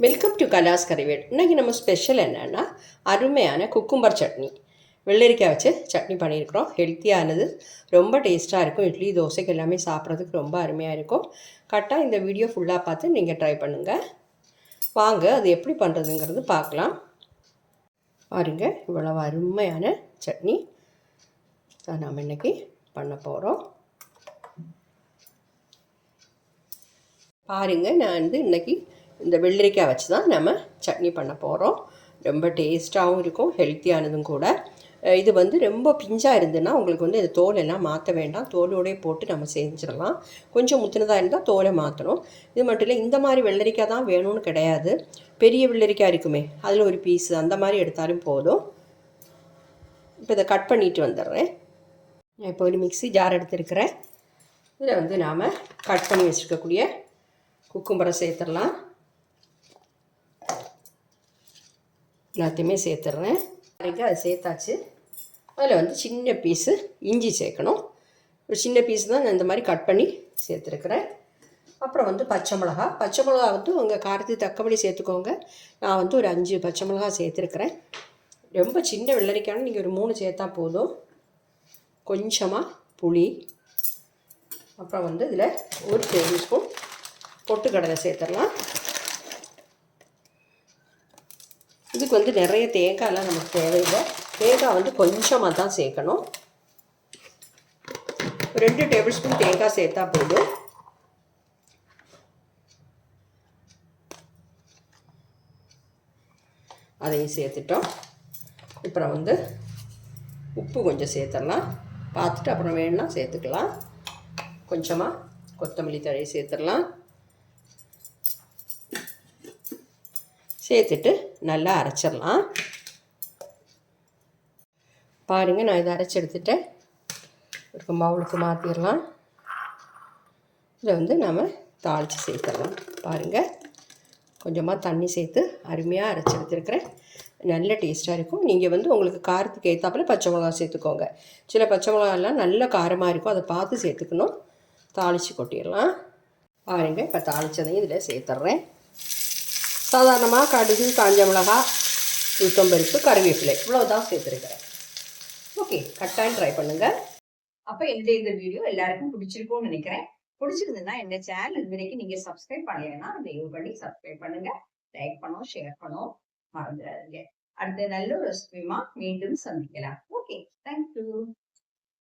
Welcome to கலாஸ் கறிவேட். இன்றைக்கி நம்ம special என்னென்னா அருமையான குக்கும்பர் சட்னி, வெள்ளரிக்காய் வச்சு சட்னி பண்ணியிருக்கிறோம். ஹெல்த்தியானது, ரொம்ப டேஸ்ட்டாக இருக்கும். இட்லி தோசைக்கு எல்லாமே சாப்பிட்றதுக்கு ரொம்ப அருமையாக இருக்கும். கரெக்டாக இந்த வீடியோ ஃபுல்லாக பார்த்து நீங்கள் ட்ரை பண்ணுங்கள். வாங்க அது எப்படி பண்ணுறதுங்கிறது பார்க்கலாம். பாருங்க, இவ்வளவு அருமையான சட்னி தான் நாம் இன்றைக்கி பண்ண போகிறோம். பாருங்கள், நான் இன்றைக்கி இந்த வெள்ளரிக்காய் வச்சு தான் நம்ம சட்னி பண்ண போகிறோம். ரொம்ப டேஸ்ட்டாகவும் இருக்கும், ஹெல்த்தியானதும் கூட. இது ரொம்ப பிஞ்சாக இருந்ததுன்னா உங்களுக்கு இந்த தோலெல்லாம் மாற்ற வேண்டாம். தோலோடையே போட்டு நம்ம செஞ்சிடலாம். கொஞ்சம் முத்தினதாக இருந்தால் தோலை மாற்றணும். இது மட்டும் இல்லை, இந்த மாதிரி வெள்ளரிக்காய் தான் வேணும்னு கிடையாது. பெரிய வெள்ளரிக்காய் இருக்குமே, அதில் ஒரு பீஸு அந்த மாதிரி எடுத்தாலும் போதும். இப்போ இதை கட் பண்ணிட்டு வந்துடுறேன். நான் இப்போ ஒரு மிக்ஸி ஜார் எடுத்துருக்கிறேன். இதில் நாம் கட் பண்ணி வச்சுருக்கக்கூடிய குக்கும்பரை சேர்த்துடலாம். எல்லாத்தையுமே சேர்த்துட்றேன். அதை சேர்த்தாச்சு. அதில் சின்ன பீஸு இஞ்சி சேர்க்கணும். ஒரு சின்ன பீஸ் தான் நான் இந்த மாதிரி கட் பண்ணி சேர்த்துருக்குறேன். அப்புறம் பச்சை மிளகா. பச்சை மிளகா உங்கள் காரத்துக்கு தக்கபடி சேர்த்துக்கோங்க. நான் ஒரு 5 பச்சை மிளகா சேர்த்துருக்குறேன். ரொம்ப சின்ன வெள்ளரிக்காய்னு நீங்கள் ஒரு 3 சேர்த்தா போதும். கொஞ்சமாக புளி. அப்புறம் இதில் 1 டேபிள் ஸ்பூன் பொட்டுக்கடலை சேர்த்துடலாம். இதுக்கு நிறைய தேங்காயெலாம் நமக்கு தேவையில்லை. தேங்காய் கொஞ்சமாக தான் சேர்க்கணும். 2 டேபிள் ஸ்பூன் தேங்காய் சேர்த்தா போதும். அதையும் சேர்த்துட்டோம். அப்புறம் உப்பு கொஞ்சம் சேர்த்துடலாம். பார்த்துட்டு அப்புறம் வேணும்னா சேர்த்துக்கலாம். கொஞ்சமாக கொத்தமல்லி தழையை சேர்த்துடலாம். சேர்த்துட்டு நல்லா அரைச்சிடலாம். பாருங்கள், நான் இதை அரைச்சி எடுத்துட்டேன். ஒரு பவுலுக்கு மாற்றிடலாம். இதை நாம் தாளித்து சேர்த்துடலாம். பாருங்கள், கொஞ்சமாக தண்ணி சேர்த்து அருமையாக அரைச்சி எடுத்துருக்கிறேன். நல்ல டேஸ்ட்டாக இருக்கும். நீங்கள் உங்களுக்கு காரத்துக்கு ஏற்றாப்புல பச்சை மிளகா சேர்த்துக்கோங்க. சில பச்சை மிளகாலாம் நல்ல காரமாக இருக்கும், அதை பார்த்து சேர்த்துக்கணும். தாளித்து கொட்டிடலாம். பாருங்கள், இப்போ தாளித்ததையும் இதில் சேர்த்துட்றேன். சாதாரணமாக கடுகு, காஞ்ச மிளகா, உளுத்தம்பருப்பு, கருவேப்பிலை இவ்வளோதான் சேர்த்துருக்கிறேன். ஓகே, கட்டாயம் ட்ரை பண்ணுங்கள். அப்போ என்னுடைய இந்த வீடியோ எல்லாருக்கும் பிடிச்சிருக்கும்னு நினைக்கிறேன். பிடிச்சிருந்ததுன்னா என்ன சேனல் இது வரைக்கும் நீங்கள் சப்ஸ்கிரைப் பண்ணலைன்னா தயவு பண்ணி சப்ஸ்கிரைப் பண்ணுங்கள். லைக் பண்ணோம், ஷேர் பண்ணோம் மறந்துடாதீங்க. அடுத்த நல்ல ஒரு ரெசிபியுமா மீண்டும் சந்திக்கலாம். Okay, thank you.